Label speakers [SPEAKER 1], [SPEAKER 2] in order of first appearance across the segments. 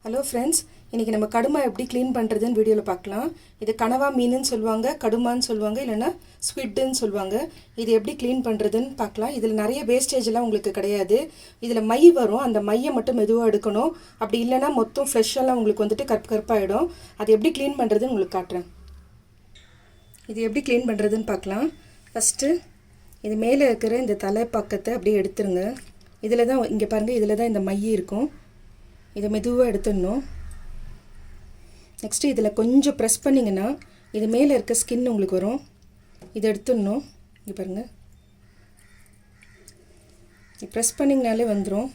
[SPEAKER 1] Hello friends, இன்றைக்கி நம்ம கடுமா எப்படி க்ளீன் பண்ணுறதுன்னு வீடியோவில் பார்க்கலாம். இது கனவா மீனுன்னு சொல்லுவாங்க, கடுமான்னு சொல்லுவாங்க, இல்லைன்னா ஸ்குவிட்டுன்னு சொல்லுவாங்க. இது எப்படி க்ளீன் பண்ணுறதுன்னு பார்க்கலாம். இதில் நிறைய வேஸ்டேஜெலாம் உங்களுக்கு கிடையாது. இதில் மை வரும், அந்த மையை மட்டும் மெதுவாக எடுக்கணும். அப்படி இல்லைன்னா மொத்தம் ஃப்ளெஷ்ஷெல்லாம் உங்களுக்கு வந்துட்டு கருப்பாகிடும். அது எப்படி க்ளீன் பண்ணுறதுன்னு உங்களுக்கு காட்டுறேன். இது எப்படி க்ளீன் பண்ணுறதுன்னு பார்க்கலாம். ஃபஸ்ட்டு இது மேலே இருக்கிற இந்த தலை பக்கத்தை அப்படியே எடுத்துருங்க. இதில் தான் இங்கே பாருங்கள், இதில் தான் இந்த மை இருக்கும். இதை மெதுவாக எடுத்துடணும். நெக்ஸ்ட்டு இதில் கொஞ்சம் ப்ரெஸ் பண்ணிங்கன்னா இது மேலே இருக்க ஸ்கின் உங்களுக்கு வரும். இதை எடுத்துடணும். இங்கே பாருங்கள், ப்ரெஸ் பண்ணிங்கனாலே வந்துடும்.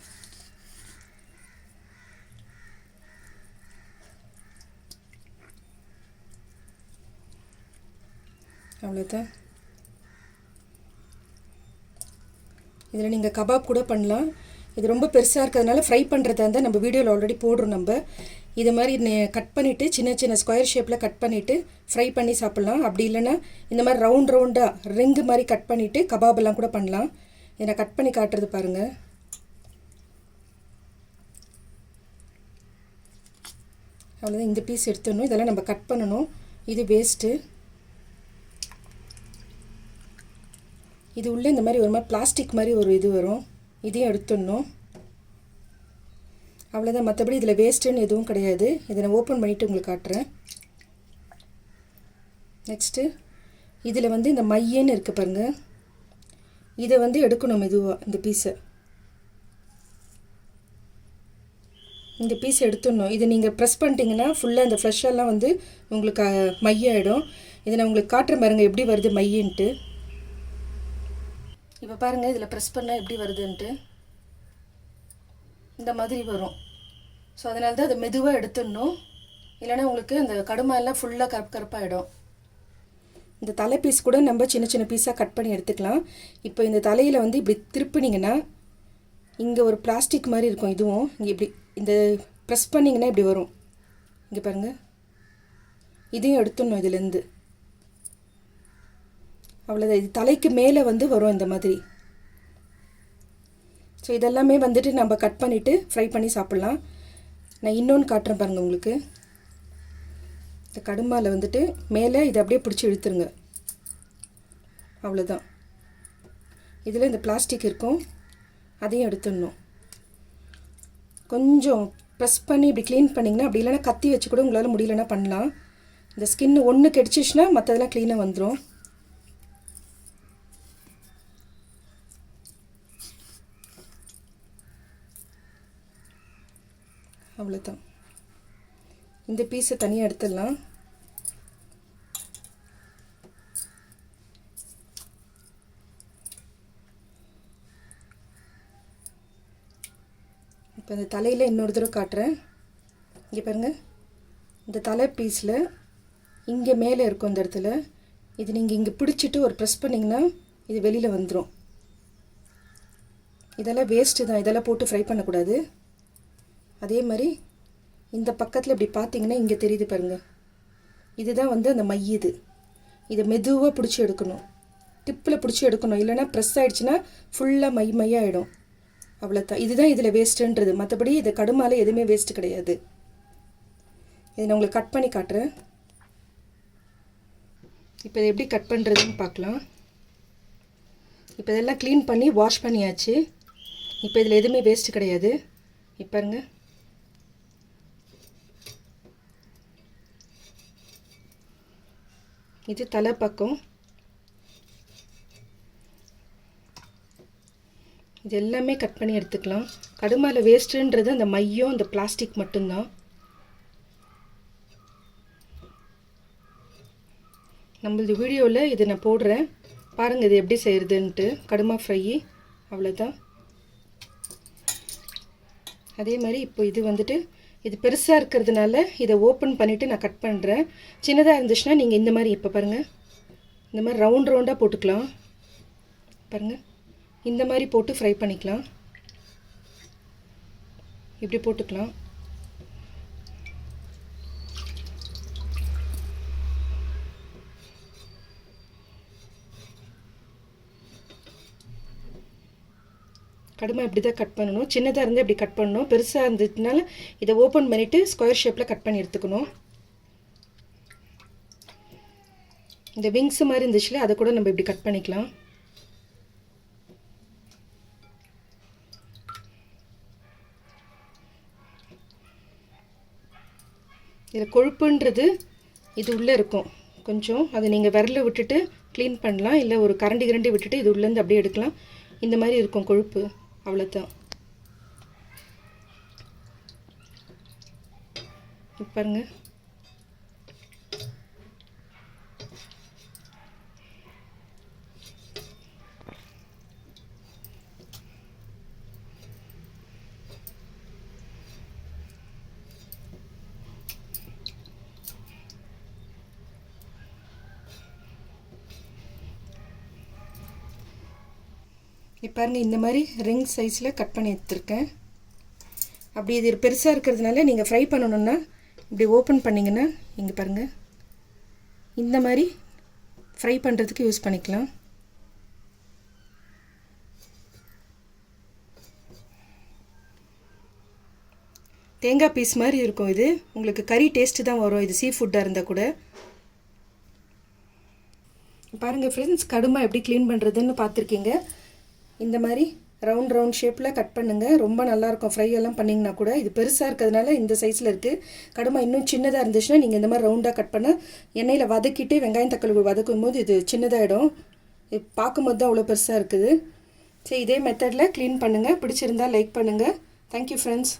[SPEAKER 1] அவ்வளோதான். இதில் நீங்கள் கபாப் கூட பண்ணலாம். இது ரொம்ப பெருசாக இருக்கிறதுனால ஃப்ரை பண்ணுறதா இருந்தால் நம்ம வீடியோவில் ஆல்ரெடி போடுறோம். நம்ம இது மாதிரி கட் பண்ணிவிட்டு சின்ன சின்ன ஸ்கொயர் ஷேப்பில் கட் பண்ணிவிட்டு ஃப்ரை பண்ணி சாப்பிட்லாம். அப்படி இல்லைன்னா இந்த மாதிரி ரவுண்டாக ரிங்கு மாதிரி கட் பண்ணிவிட்டு கபாபெல்லாம் கூட பண்ணலாம். இதை நான் கட் பண்ணி காட்டுறது பாருங்கள். அவ்வளோதான். இந்த பீஸ் எடுத்துடணும். இதெல்லாம் நம்ம கட் பண்ணணும். இது வேஸ்ட்டு. இது உள்ளே இந்த மாதிரி ஒரு மாதிரி பிளாஸ்டிக் மாதிரி ஒரு இது வரும். இதையும் எடுத்துடணும். அவ்வளோதான். மற்றபடி இதில் வேஸ்ட்டுன்னு எதுவும் கிடையாது. இதை நான் ஓப்பன் பண்ணிவிட்டு உங்களுக்கு காட்டுறேன். நெக்ஸ்ட்டு இதில் வந்து இந்த மையன்னு இருக்குது பாருங்கள், இதை வந்து எடுக்கணும் மெதுவாக. இந்த பீஸ் எடுத்துடணும். இதை நீங்கள் ப்ரெஸ் பண்ணிட்டீங்கன்னா ஃபுல்லாக இந்த ஃப்ளஷெல்லாம் வந்து உங்களுக்கு மையாயிடும். இதை நான் உங்களுக்கு காட்டுறேன் பாருங்கள் எப்படி வருது மையின்ட்டு. இப்போ பாருங்கள், இதில் ப்ரெஸ் பண்ணால் எப்படி வருதுன்ட்டு இந்த மாதிரி வரும். ஸோ அதனால தான் அதை மெதுவாக எடுத்துடணும். இல்லைன்னா உங்களுக்கு அந்த கடுமா எல்லாம் ஃபுல்லாக கருப்பாகிடும். இந்த தலை பீஸ் கூட நம்ம சின்ன சின்ன பீஸாக கட் பண்ணி எடுத்துக்கலாம். இப்போ இந்த தலையில் வந்து இப்படி திருப்பினீங்கன்னா இங்கே ஒரு பிளாஸ்டிக் மாதிரி இருக்கும். இதுவும் இங்கே இப்படி இந்த ப்ரெஸ் பண்ணிங்கன்னா இப்படி வரும். இங்கே பாருங்கள், இதையும் எடுத்துடணும் இதுலேருந்து. அவ்வளோதான். இது தலைக்கு மேலே வந்து வரும் இந்த மாதிரி. ஸோ இதெல்லாமே வந்துட்டு நம்ம கட் பண்ணிவிட்டு ஃப்ரை பண்ணி சாப்பிட்லாம். நான் இன்னொன்று காட்டுறேன் பாருங்கள் உங்களுக்கு. இந்த கடுமாவில் வந்துட்டு மேலே இதை அப்படியே பிடிச்சி இழுத்துருங்க. அவ்வளோதான். இதில் இந்த பிளாஸ்டிக் இருக்கும், அதையும் எடுத்துடணும். கொஞ்சம் ப்ரெஸ் பண்ணி இப்படி க்ளீன் பண்ணிங்கன்னா, அப்படி இல்லைன்னா கத்தி வச்சு கூட உங்களால் முடியலன்னா பண்ணலாம். இந்த ஸ்கின் ஒன்று கெடிச்சிச்சுன்னா மற்றதெல்லாம் க்ளீனாக வந்துடும். அவ்வளோதான். இந்த பீஸை தனியாக எடுத்துடலாம். இப்போ இந்த தலையில் இன்னொரு தடவை காட்டுறேன். இங்கே பாருங்கள், இந்த தலை பீஸில் இங்கே மேலே இருக்கும் இந்த இடத்துல. இது நீங்கள் இங்கே பிடிச்சிட்டு ஒரு ப்ரெஸ் பண்ணிங்கன்னா இது வெளியில் வந்துடும். இதெல்லாம் வேஸ்ட்டு தான், இதெல்லாம் போட்டு ஃப்ரை பண்ணக்கூடாது. அதே மாதிரி இந்த பக்கத்தில் இப்படி பார்த்தீங்கன்னா இங்கே தெரியுது பாருங்கள், இதுதான் வந்து அந்த மை. இதை மெதுவாக பிடிச்சி எடுக்கணும், டிப்பில் பிடிச்சி எடுக்கணும். இல்லைனா ப்ரெஸ் ஆகிடுச்சுன்னா ஃபுல்லாக மையாகிடும். அவ்வளோதான். இதுதான் இதில் வேஸ்ட்டுன்றது. மற்றபடி இது கடுமால எதுவுமே வேஸ்ட்டு கிடையாது. இதை நான் உங்களுக்கு கட் பண்ணி காட்டுறேன். இப்போ இதை எப்படி கட் பண்ணுறதுன்னு பார்க்கலாம். இப்போ இதெல்லாம் க்ளீன் பண்ணி வாஷ் பண்ணியாச்சு. இப்போ இதில் எதுவுமே வேஸ்ட்டு கிடையாது. இப்போ பாருங்க, இது தலை பக்கம். இது எல்லாமே கட் பண்ணி எடுத்துக்கலாம். கடுமால வேஸ்ட்டுன்றது அந்த மையம், அந்த பிளாஸ்டிக் மட்டும்தான். நம்மளது வீடியோவில் இது நான் போடுறேன் பாருங்கள், இது எப்படி செய்கிறதுன்ட்டு. கடுமா ஃப்ரை. அவ்வளோதான். அதே மாதிரி இப்போ இது வந்துட்டு இது பெருசாக இருக்கிறதுனால இதை ஓப்பன் பண்ணிவிட்டு நான் கட் பண்ணுறேன். சின்னதாக இருந்துச்சுன்னா நீங்கள் இந்த மாதிரி இப்போ பாருங்கள், இந்த மாதிரி ரவுண்டாக போட்டுக்கலாம். பாருங்கள், இந்த மாதிரி போட்டு ஃப்ரை பண்ணிக்கலாம். இப்படி போட்டுக்கலாம். கடுமை இப்படி தான் கட் பண்ணணும். சின்னதாக இருந்தால் இப்படி கட் பண்ணணும். பெருசாக இருந்ததுனால இதை ஓப்பன் பண்ணிவிட்டு ஸ்கொயர் ஷேப்பில் கட் பண்ணி எடுத்துக்கணும். இந்த விங்ஸ் மாதிரி இருந்துச்சுல அதை கூட நம்ம இப்படி கட் பண்ணிக்கலாம். இதில் கொழுப்புன்றது இது உள்ளே இருக்கும் கொஞ்சம். அதை நீங்கள் விரல விட்டுட்டு க்ளீன் பண்ணலாம், இல்லை ஒரு கரண்டி விட்டுட்டு இது உள்ளேருந்து அப்படியே எடுக்கலாம். இந்த மாதிரி இருக்கும் கொழுப்பு, அவ்வளோதான். பாருங்க, பாருங்கள் இந்த மாதிரி ரிங் சைஸில் கட் பண்ணி எடுத்துருக்கேன். அப்படி இது பெருசாக இருக்கிறதுனால நீங்கள் ஃப்ரை பண்ணணுன்னா இப்படி ஓப்பன் பண்ணிங்கன்னா இங்கே பாருங்கள் இந்த மாதிரி ஃப்ரை பண்ணுறதுக்கு யூஸ் பண்ணிக்கலாம். தேங்காய் பீஸ் மாதிரி இருக்கும். இது உங்களுக்கு கறி டேஸ்ட்டு தான் வரும், இது சீ ஃபுட்டாக இருந்தால் கூட. பாருங்கள் ஃப்ரெண்ட்ஸ், கடுமை எப்படி க்ளீன் பண்ணுறதுன்னு பார்த்துருக்கீங்க. இந்த மாதிரி ரவுண்ட் ஷேப்பில் கட் பண்ணுங்கள். ரொம்ப நல்லாயிருக்கும் ஃப்ரை எல்லாம் பண்ணிங்கன்னா கூட. இது பெருசாக இருக்கிறதுனால இந்த சைஸில் இருக்குது. கடுமை இன்னும் சின்னதாக இருந்துச்சுன்னா நீங்கள் இந்த மாதிரி ரவுண்டாக கட் பண்ணால் எண்ணெயில் வதக்கிட்டு வெங்காயம் தக்காளி வதக்கும் போது இது சின்னதாகிடும். இது பார்க்கும்போது தான் அவ்வளோ பெருசாக இருக்குது. சரி, இதே மெத்தடில் க்ளீன் பண்ணுங்கள். பிடிச்சிருந்தால் லைக் பண்ணுங்கள். Thank you friends.